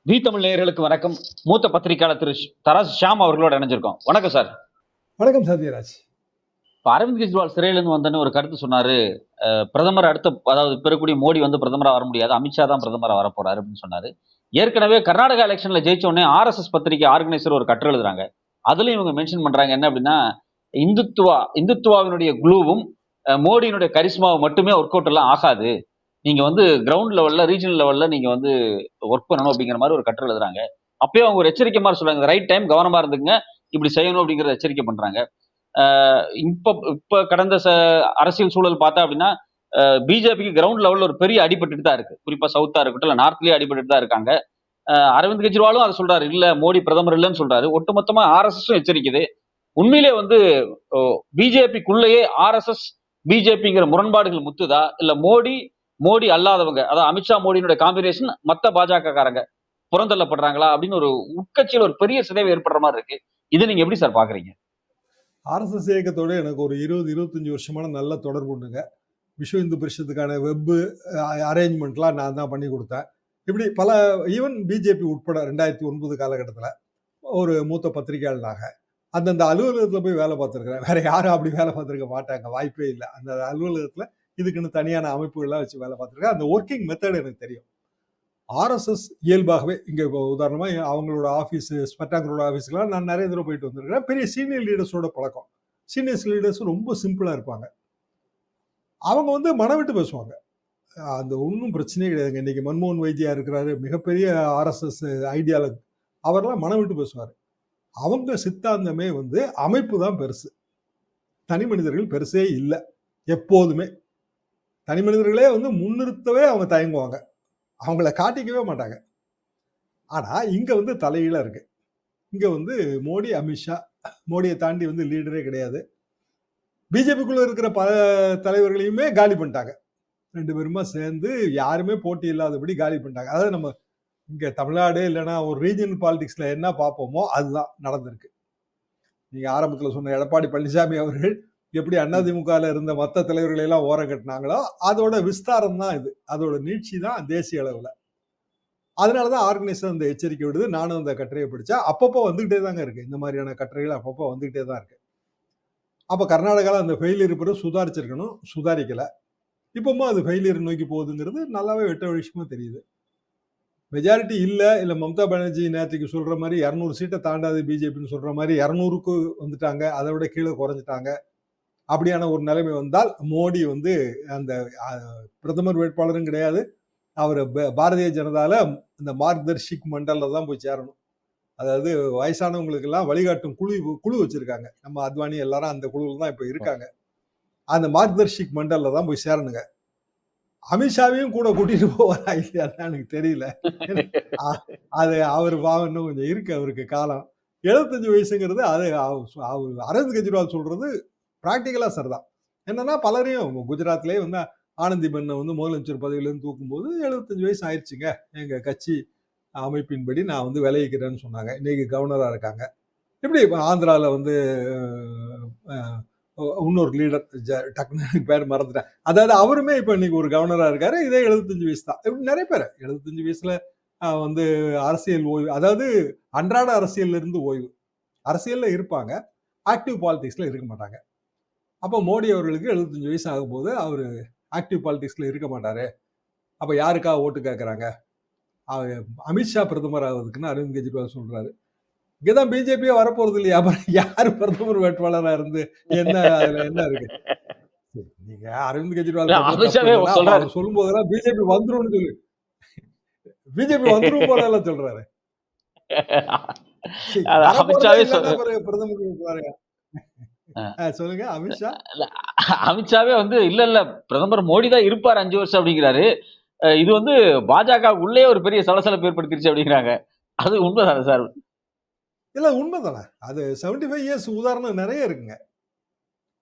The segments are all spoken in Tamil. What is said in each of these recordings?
வி தமிழ் நேயர்களுக்கு வணக்கம். மூத்த பத்திரிகையாளர் திரு தராசு ஷியாம் அவர்களோட இணைஞ்சிருக்கோம். வணக்கம் சார். வணக்கம் சத்யராஜ். இப்ப அரவிந்த் கெஜ்ரிவால் சிறையிலிருந்து வந்தோனே ஒரு கருத்து சொன்னாரு. பிரதமர் அதாவது பெறக்கூடிய மோடி வந்து பிரதமரா வர முடியாது. அமித்ஷா தான் பிரதமரா வரப்போறாரு அப்படின்னு சொன்னாரு. ஏற்கனவே கர்நாடகா எலெக்ஷன்ல ஜெயிச்ச உடனே ஆர்எஸ்எஸ் பத்திரிகை ஆர்கனைசர் ஒரு கட்டுரை எழுதுறாங்க. அதுலயும் இவங்க மென்ஷன் பண்றாங்க என்ன அப்படின்னா, இந்துத்துவாவினுடைய குளூவும் மோடியினுடைய கரிஸ்மாவும் மட்டுமே ஒர்க் அவுட் எல்லாம் ஆகாது. நீங்க வந்து கிரவுண்ட் லெவல்ல, ரீஜனல் லெவல்ல நீங்க வந்து ஒர்க் பண்ணணும் அப்படிங்கிற மாதிரி ஒரு கட்டுரை எழுதுறாங்க. அப்பயே அவங்க ஒரு எச்சரிக்கை மாதிரி சொல்றாங்க. ரைட் டைம் கவனமா இருந்துங்க, இப்படி செய்யணும் அப்படிங்கறத எச்சரிக்கை பண்றாங்க. இப்ப இப்ப கடந்த அரசியல் சூழல் பார்த்தா அப்படின்னா பிஜேபிக்கு கிரவுண்ட் லெவல்ல ஒரு பெரிய அடிபட்டுட்டு தான் இருக்கு. குறிப்பா சவுத்தா இருக்கட்டும், இல்ல நார்த்லயே அடிபட்டுட்டு தான் இருக்காங்க. அரவிந்த் கெஜ்ரிவாலும் அதை சொல்றாரு, இல்ல மோடி பிரதமர் இல்லைன்னு சொல்றாரு. ஒட்டுமொத்தமா ஆர்எஸ்எஸ் எச்சரிக்குது. உண்மையிலே வந்து பிஜேபிக்குள்ளேயே ஆர்எஸ்எஸ் பிஜேபிங்கிற முரண்பாடுகள் முத்துதா, இல்ல மோடி அல்லாதவங்க, அதாவது அமித்ஷா மோடியினுடைய காம்பினேஷன் மத்த பாஜக காரங்க புறந்தள்ளப்படுறாங்களா அப்படின்னு ஒரு உட்கட்சியில் ஒரு பெரிய சிதைவு ஏற்படுற மாதிரி இருக்கு. இதை நீங்க எப்படி சார் பாக்குறீங்க? ஆர்எஸ்எஸ் இயக்கத்தோட எனக்கு ஒரு 20-25 வருஷமான நல்ல தொடர்பு உண்டுங்க. விஸ்வ இந்து பரிஷத்துக்கான வெப் அரேஞ்ச்மெண்ட்லாம் நான் தான் பண்ணி கொடுத்தேன். இப்படி பல ஈவன் பிஜேபி உட்பட 2009 காலகட்டத்தில் ஒரு மூத்த பத்திரிகையாளனாக அந்தந்த அலுவலகத்தில் போய் வேலை பார்த்துருக்கிறேன். வேற யாரும் அப்படி வேலை பார்த்துருக்க மாட்டாங்க, வாய்ப்பே இல்லை. அந்த அலுவலகத்தில் இதுக்குன்னு தனியான அமைப்புகள்லாம் வச்சு வேலை பார்த்துருக்கேன். அந்த ஒர்க்கிங் மெத்தட் எனக்கு தெரியும். ஆர்எஸ்எஸ் இயல்பாகவே இங்க உதாரணமா அவங்களோட ஆஃபீஸ், ஸ்பெட்டாங்களோட ஆஃபீஸ்க்குலாம் நான் நிறைய தடவை போயிட்டு வந்திருக்கிறேன். பெரிய சீனியர் லீடர்ஸோட பழக்கம். சீனியர்ஸ் லீடர்ஸ் ரொம்ப சிம்பிளா இருப்பாங்க. அவங்க வந்து மனம் விட்டு பேசுவாங்க. அந்த ஒன்றும் பிரச்சனையே கிடையாதுங்க. இன்னைக்கு மன்மோகன் வைத்தியா இருக்கிறாரு, மிகப்பெரிய ஆர்எஸ்எஸ் ஐடியாலஜி. அவரெல்லாம் மனம் விட்டு பேசுவார். அவங்க சித்தாந்தமே வந்து அமைப்பு தான் பெருசு, தனி மனிதர்கள் பெருசே இல்லை. எப்போதுமே தனி மனிதர்களே வந்து முன்னிறுத்தவே அவங்க தயங்குவாங்க, அவங்கள காட்டிக்கவே மாட்டாங்க. ஆனா இங்க வந்து தலையில இருக்கு. இங்க வந்து மோடி, அமித்ஷா, மோடியை தாண்டி வந்து லீடரே கிடையாது. பிஜேபிக்குள்ள இருக்கிற பல தலைவர்களையுமே காலி பண்ணிட்டாங்க. 2 பேருமா சேர்ந்து யாருமே போட்டி இல்லாதபடி காலி பண்ணிட்டாங்க. அதாவது நம்ம இங்க தமிழ்நாடு இல்லைன்னா ஒரு ரீஜனல் பாலிடிக்ஸ்ல என்ன பார்ப்போமோ அதுதான் நடந்திருக்கு. நீங்க ஆரம்பத்துல சொன்ன எடப்பாடி பழனிசாமி அவர்கள் எப்படி அதிமுகல இருந்த மற்ற தலைவர்களை எல்லாம் ஓரம் கட்டினாங்களோ அதோட விஸ்தாரம் தான் இது. அதோட நீட்சி தான் தேசிய அளவுல. அதனாலதான் ஆர்கனைசர் அந்த எச்சரிக்கை விடுது. நானும் அந்த கட்டுரையை படிச்சேன். அப்பப்போ வந்துகிட்டே தாங்க இருக்கு. இந்த மாதிரியான கட்டுரைகள் அப்பப்போ வந்துகிட்டே தான் இருக்கு. அப்ப கர்நாடகால அந்த ஃபெயிலியர் பிறகு சுதாரிச்சிருக்கணும், சுதாரிக்கல. இப்பவும் அது ஃபெயிலியர் நோக்கி போகுதுங்கிறது நல்லாவே வெட்ட விஷயமா தெரியுது. மெஜாரிட்டி இல்ல மம்தா பானர்ஜி நேற்றுக்கு சொல்ற மாதிரி 200 சீட்டை தாண்டாது பிஜேபின்னு சொல்ற மாதிரி 200க்கு வந்துட்டாங்க, அதை விட கீழே குறைஞ்சிட்டாங்க. அப்படியான ஒரு நிலைமை வந்தால் மோடி வந்து அந்த பிரதமர் வேட்பாளரும் கிடையாது, அவர் பாரதிய ஜனதால இந்த மார்க்தர்ஷிக் மண்டல்ல தான் போய் சேரணும். அதாவது வயசானவங்களுக்கு எல்லாம் வழிகாட்டும் குழு வச்சிருக்காங்க. நம்ம அத்வானி எல்லாரும் அந்த குழுவில் தான் இப்ப இருக்காங்க. அந்த மார்க்தர்ஷிக் மண்டல்ல தான் போய் சேரணுங்க. அமித்ஷாவையும் கூட கூட்டிட்டு போவாரா இல்லையான்னு எனக்கு தெரியல. அது அவர் இன்னும் கொஞ்சம் இருக்கு அவருக்கு காலம். 75 வயசுங்கிறது அது அரவிந்த் கெஜ்ரிவால் சொல்றது பிராக்டிக்கலா சரிதான். என்னன்னா பலரையும் குஜராத்லயே வந்து ஆனந்தி பெண்ணை வந்து முதலமைச்சர் பதவியிலேருந்து தூக்கும்போது 75 வயசு ஆயிடுச்சுங்க, எங்க கட்சி அமைப்பின்படி நான் வந்து விளைவிக்கிறேன்னு சொன்னாங்க. இன்னைக்கு கவர்னரா இருக்காங்க. எப்படி ஆந்திரால வந்து இன்னொரு லீடர் டக்குனு பேர் மறந்துட்டேன். அதாவது அவருமே இப்ப இன்னைக்கு ஒரு கவர்னரா இருக்காரு. இதே 75 வயசு தான். இப்படி நிறைய பேர் 75 வயசுல வந்து அரசியல் ஓய்வு, அதாவது அன்றாட அரசியல்ல இருந்து ஓய்வு. அரசியல்ல இருப்பாங்க, ஆக்டிவ் பாலிடிக்ஸ்ல இருக்க மாட்டாங்க. அப்போ மோடி அவர்களுக்கு 75 வயசு ஆகும் போது அவரு ஆக்டிவ் பாலிடிக்ஸ்ல இருக்க மாட்டாரு. அப்ப யாருக்காக ஓட்டு கேட்கறாங்க? அமித்ஷா பிரதமர் ஆகுதுக்குன்னு அரவிந்த் கெஜ்ரிவால் சொல்றாரு. இங்கதான் பிஜேபியே வரப்போறது இல்லையா, அப்புறம் யாரு பிரதமர் வேட்பாளரா இருந்து என்ன அதுல என்ன இருக்கு? நீங்க அரவிந்த் கெஜ்ரிவால் சொல்லும் போதெல்லாம் பிஜேபி வந்துரும் சொல்லு, பிஜேபி வந்துரும் போல எல்லாம் சொல்றாரு. பிரதமர் சொல்லுங்க. அமித்ஷாவே வந்து இல்ல பிரதமர் மோடி தான் இருப்பார் 5 வருஷம் அப்படிங்கிறாரு. இது வந்து பாஜக உள்ளே ஒரு பெரிய சலசலப்பு ஏற்படுத்திருச்சு அப்படிங்கிறாங்க. அது உண்மைதானே சார்? இல்ல உண்மைதானே. அது 75 இயர்ஸ் உதாரணம் நிறைய இருக்குங்க,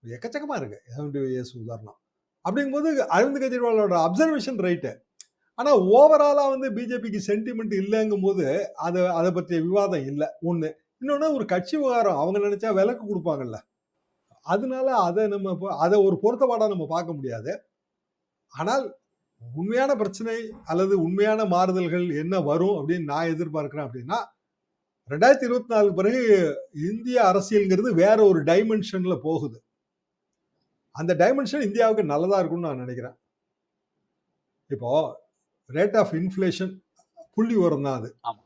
எக்கச்சக்கமா இருக்கு 75 இயர்ஸ் உதாரணம். அப்படிங்கும்போது அரவிந்த் கெஜ்ரிவாலோட அப்சர்வேஷன் ரைட்டு. ஆனா ஓவராலா வந்து பிஜேபிக்கு சென்டிமெண்ட் இல்லைங்கும் போது அதை பற்றிய விவாதம் இல்லை ஒண்ணு. இன்னொன்னு ஒரு கட்சி விவகாரம், அவங்க நினைச்சா விலக்கு கொடுப்பாங்கல்ல, அதனால அதை ஒரு பொருத்தப்பாடா நம்ம பார்க்க முடியாது. ஆனால் உண்மையான பிரச்சனை அல்லது உண்மையான மாறுதல்கள் என்ன வரும் அப்படின்னு நான் எதிர்பார்க்கிறேன் அப்படின்னா 2024 பிறகு இந்திய அரசியல்ங்கிறது வேற ஒரு டைமென்ஷன்ல போகுது. அந்த டைமென்ஷன் இந்தியாவுக்கு நல்லதா இருக்கும்னு நான் நினைக்கிறேன். இப்போ ரேட் ஆஃப் இன்ஃப்ளேஷன் புள்ளி விவரம் தான் அது. ஆமா.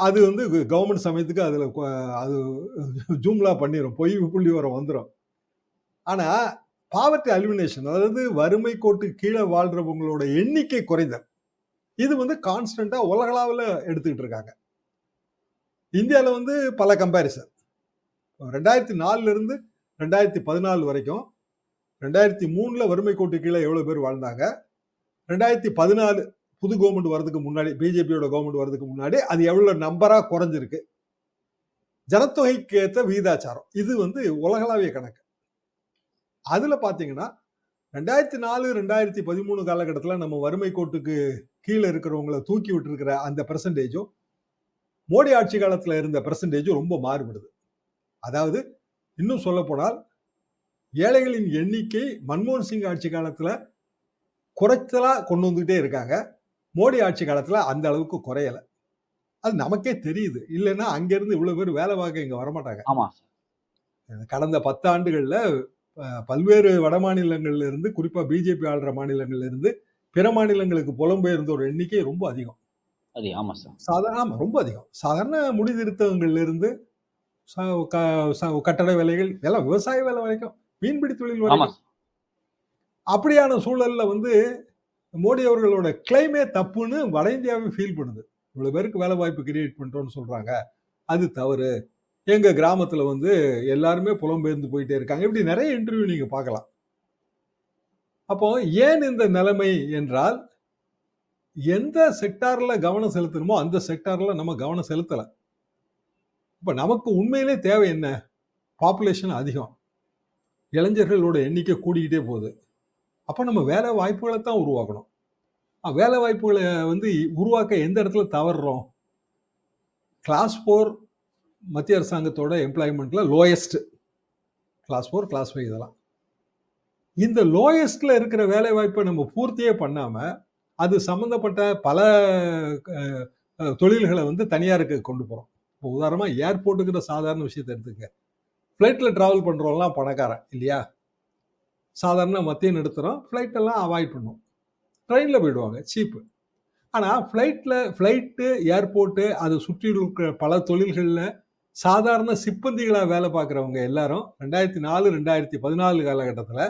அது வந்து கவர்மெண்ட் சமயத்துக்கு அதுல அது ஜூம்லா பண்ணிரும், பொய் புள்ளி விவரம் வந்துடும். ஆனா பாவர்ட்டி அலிமினேஷன், அதாவது வறுமை கோட்டுக்கு கீழே வாழ்றவங்களோட எண்ணிக்கை குறைதல், இது வந்து கான்ஸ்டன்டா உலகளாவில் எடுத்துக்கிட்டு இருக்காங்க. இந்தியாவில் வந்து பல கம்பேரிசன் 2004 இருந்து 2014 வரைக்கும் 2003 வறுமை கோட்டு கீழே எவ்வளவு பேர் வாழ்ந்தாங்க, 2014 புது கவர்மெண்ட் வர்றதுக்கு முன்னாடி, பிஜேபியோட கவர்மெண்ட் வர்றதுக்கு முன்னாடி அது எவ்வளவு நம்பரா குறைஞ்சிருக்கு, ஜனத்தொகைக்கு ஏற்ற விகிதாச்சாரம், இது வந்து உலகளாவிய கணக்கு. அதுல பாத்தீங்கன்னா 2004 2013 காலகட்டத்தில் நம்ம வறுமை கோட்டுக்கு கீழே இருக்கிறவங்களை தூக்கி விட்டு இருக்கிற அந்த பெர்சன்டேஜும் மோடி ஆட்சி காலத்துல இருந்த பெர்சன்டேஜும் ரொம்ப மாறுபடுது. அதாவது இன்னும் சொல்ல போனால் ஏழைகளின் எண்ணிக்கை மன்மோகன் சிங் ஆட்சி காலத்துல குறைச்சலா கொண்டு வந்துகிட்டே இருக்காங்க, மோடி ஆட்சி காலத்துல அந்த அளவுக்கு குறையல. அது நமக்கே தெரியுது. இல்லைன்னா அங்கிருந்து இவ்வளவு பேர் வேலை பார்க்க இங்க வரமாட்டாங்க. ஆமா. கடந்த 10 ஆண்டுகள்ல பல்வேறு வட மாநிலங்கள்ல இருந்து, குறிப்பா பிஜேபி ஆளுற மாநிலங்கள்ல இருந்து பிற மாநிலங்களுக்கு புலம்பெயர்ந்தோர் எண்ணிக்கை ரொம்ப அதிகம். ஆமா சார். சாதாரண ரொம்ப அதிகம். சாதாரண முடி திருத்தங்கள்ல இருந்து கட்டட வேலைகள் எல்லாம், விவசாய வேலை வரைக்கும், மீன்பிடி தொழில் வரைக்கும். அப்படியான சூழல்ல வந்து மோடி அவர்களோட கிளைமே தப்புன்னு வட இந்தியாவே ஃபீல் பண்ணுது. இவ்வளவு பேருக்கு வேலை வாய்ப்பு கிரியேட் பண்ணிட்டோம்னு சொல்றாங்க, அது தவறு. எங்க கிராமத்துல வந்து எல்லாருமே புலம்பெயர்ந்து போயிட்டே இருக்காங்க. இப்படி நிறைய இன்டர்வியூ நீங்க பார்க்கலாம். அப்போ ஏன் இந்த நிலைமை என்றால், எந்த செக்டார்ல கவனம் செலுத்தணுமோ அந்த செக்டார்ல நம்ம கவனம் செலுத்தல. இப்ப நமக்கு உண்மையிலே தேவை என்ன? பாப்புலேஷன் அதிகம், இளைஞர்களோட எண்ணிக்கை கூடிக்கிட்டே போகுது. அப்ப நம்ம வேலை வாய்ப்புகளை தான் உருவாக்கணும். வேலை வாய்ப்புகளை வந்து உருவாக்க எந்த இடத்துல தவறுறோம்? கிளாஸ் 4 மத்திய அரசாங்கத்தோட எம்ப்ளாய்மெண்ட்ல லோயஸ்ட், கிளாஸ் 4 கிளாஸ் 5 இதெல்லாம். இந்த லோயஸ்ட்ல இருக்கிற வேலை வாய்ப்பை நம்ம பூர்த்தியே பண்ணாம அது சம்பந்தப்பட்ட பல தொழில்களை வந்து தனியாருக்கு கொண்டு போறோம். இப்போ உதாரணமா ஏர்போர்ட்டுங்கிற சாதாரண விஷயத்தை எடுத்துக்க. ஃப்ளைட்ல டிராவல் பண்றவங்கலாம் பணக்காரன் இல்லையா, சாதாரண மத்திய நிறுத்துறோம், ஃப்ளைட் எல்லாம் அவாய்ட் பண்ணும், ட்ரெயின்ல போயிடுவாங்க, சீப்பு. ஆனா ஃப்ளைட்டு, ஏர்போர்ட்டு, அதை சுற்றி இருக்கிற பல தொழில்கள்ல சாதாரண சிப்பந்திகளா வேலை பார்க்குறவங்க எல்லாரும் 2004 2014 காலகட்டத்தில்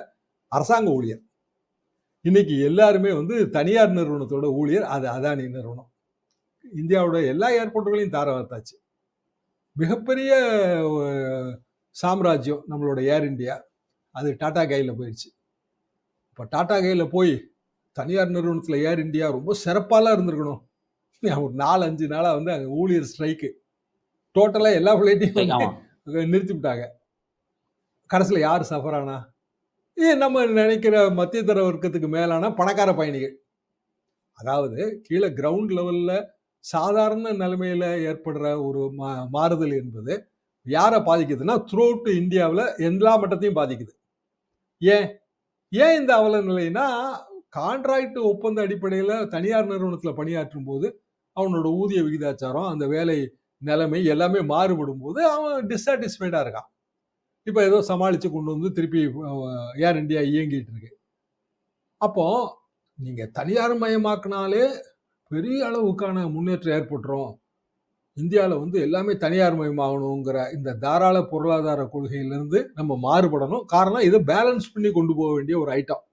அரசாங்க ஊழியர். இன்னைக்கு எல்லாருமே வந்து தனியார் நிறுவனத்தோட ஊழியர். அது அதானி நிறுவனம். இந்தியாவோட எல்லா ஏர்போர்ட்டுகளையும் தார வார்த்தாச்சு. மிகப்பெரிய சாம்ராஜ்யம் நம்மளோட ஏர் இந்தியா, அது டாடா கையில் போயிடுச்சு. இப்போ டாடா கையில் போய் தனியார் நிறுவனத்தில் ஏர் இந்தியா ரொம்ப சிறப்பாலாம் இருந்திருக்கணும். ஒரு 4-5 நாளாக வந்து அங்கே ஊழியர் ஸ்ட்ரைக்கு, டோட்டலாக எல்லா ஃப்ளைட்டையும் நிறுத்தி விட்டாங்க. கடைசியில் யார் சஃபர் ஆனா? நம்ம நினைக்கிற மத்திய தர வர்க்கத்துக்கு மேலான பணக்கார பயணிகள். அதாவது கீழே கிரவுண்ட் லெவல்ல சாதாரண நிலைமையில ஏற்படுற ஒரு மாறுதல் என்பது யாரை பாதிக்குதுன்னா, த்ரூ அவுட் இந்தியாவில் எல்லா மட்டத்தையும் பாதிக்குது. ஏன் இந்த அவல நிலைன்னா, கான்ட்ராக்ட் ஒப்பந்த அடிப்படையில் தனியார் நிறுவனத்தில் பணியாற்றும் போது அவனோட ஊதிய விகிதாச்சாரம், அந்த வேலை நிலைமை எல்லாமே மாறுபடும் போது அவன் டிஸாட்டிஸ்ஃபைடா இருக்கான். இப்போ ஏதோ சமாளித்து கொண்டு வந்து திருப்பி ஏர் இந்தியா இயங்கிட்டு இருக்கு. அப்போ நீங்கள் தனியார் மயமாக்கினாலே பெரிய அளவுக்கான முன்னேற்றம் ஏற்பட்டுரும், இந்தியாவில் வந்து எல்லாமே தனியார் மயமாகணுங்கிற இந்த தாராள பொருளாதார கொள்கையிலிருந்து நம்ம மாறுபடணும். காரணம், இதை பேலன்ஸ் பண்ணி கொண்டு போக வேண்டிய ஒரு ஐட்டம்.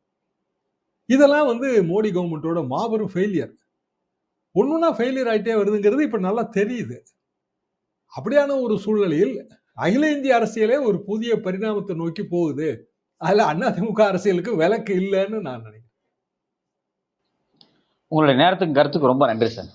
இதெல்லாம் வந்து மோடி கவர்மெண்ட்டோட மாபெரும் ஃபெயிலியர். ஒன்றுனா ஃபெயிலியர் ஆகிட்டே வருதுங்கிறது இப்போ நல்லா தெரியுது. அப்படியான ஒரு சூழ்நிலையில் அகில இந்திய அரசியலே ஒரு புதிய பரிணாமத்தை நோக்கி போகுது. அதுல அதிமுக அரசியலுக்கு விலக்கு இல்லைன்னு நான் நினைக்கிறேன். உங்களுடைய நேரத்துக்கு கருத்துக்கு ரொம்ப நன்றி சார்.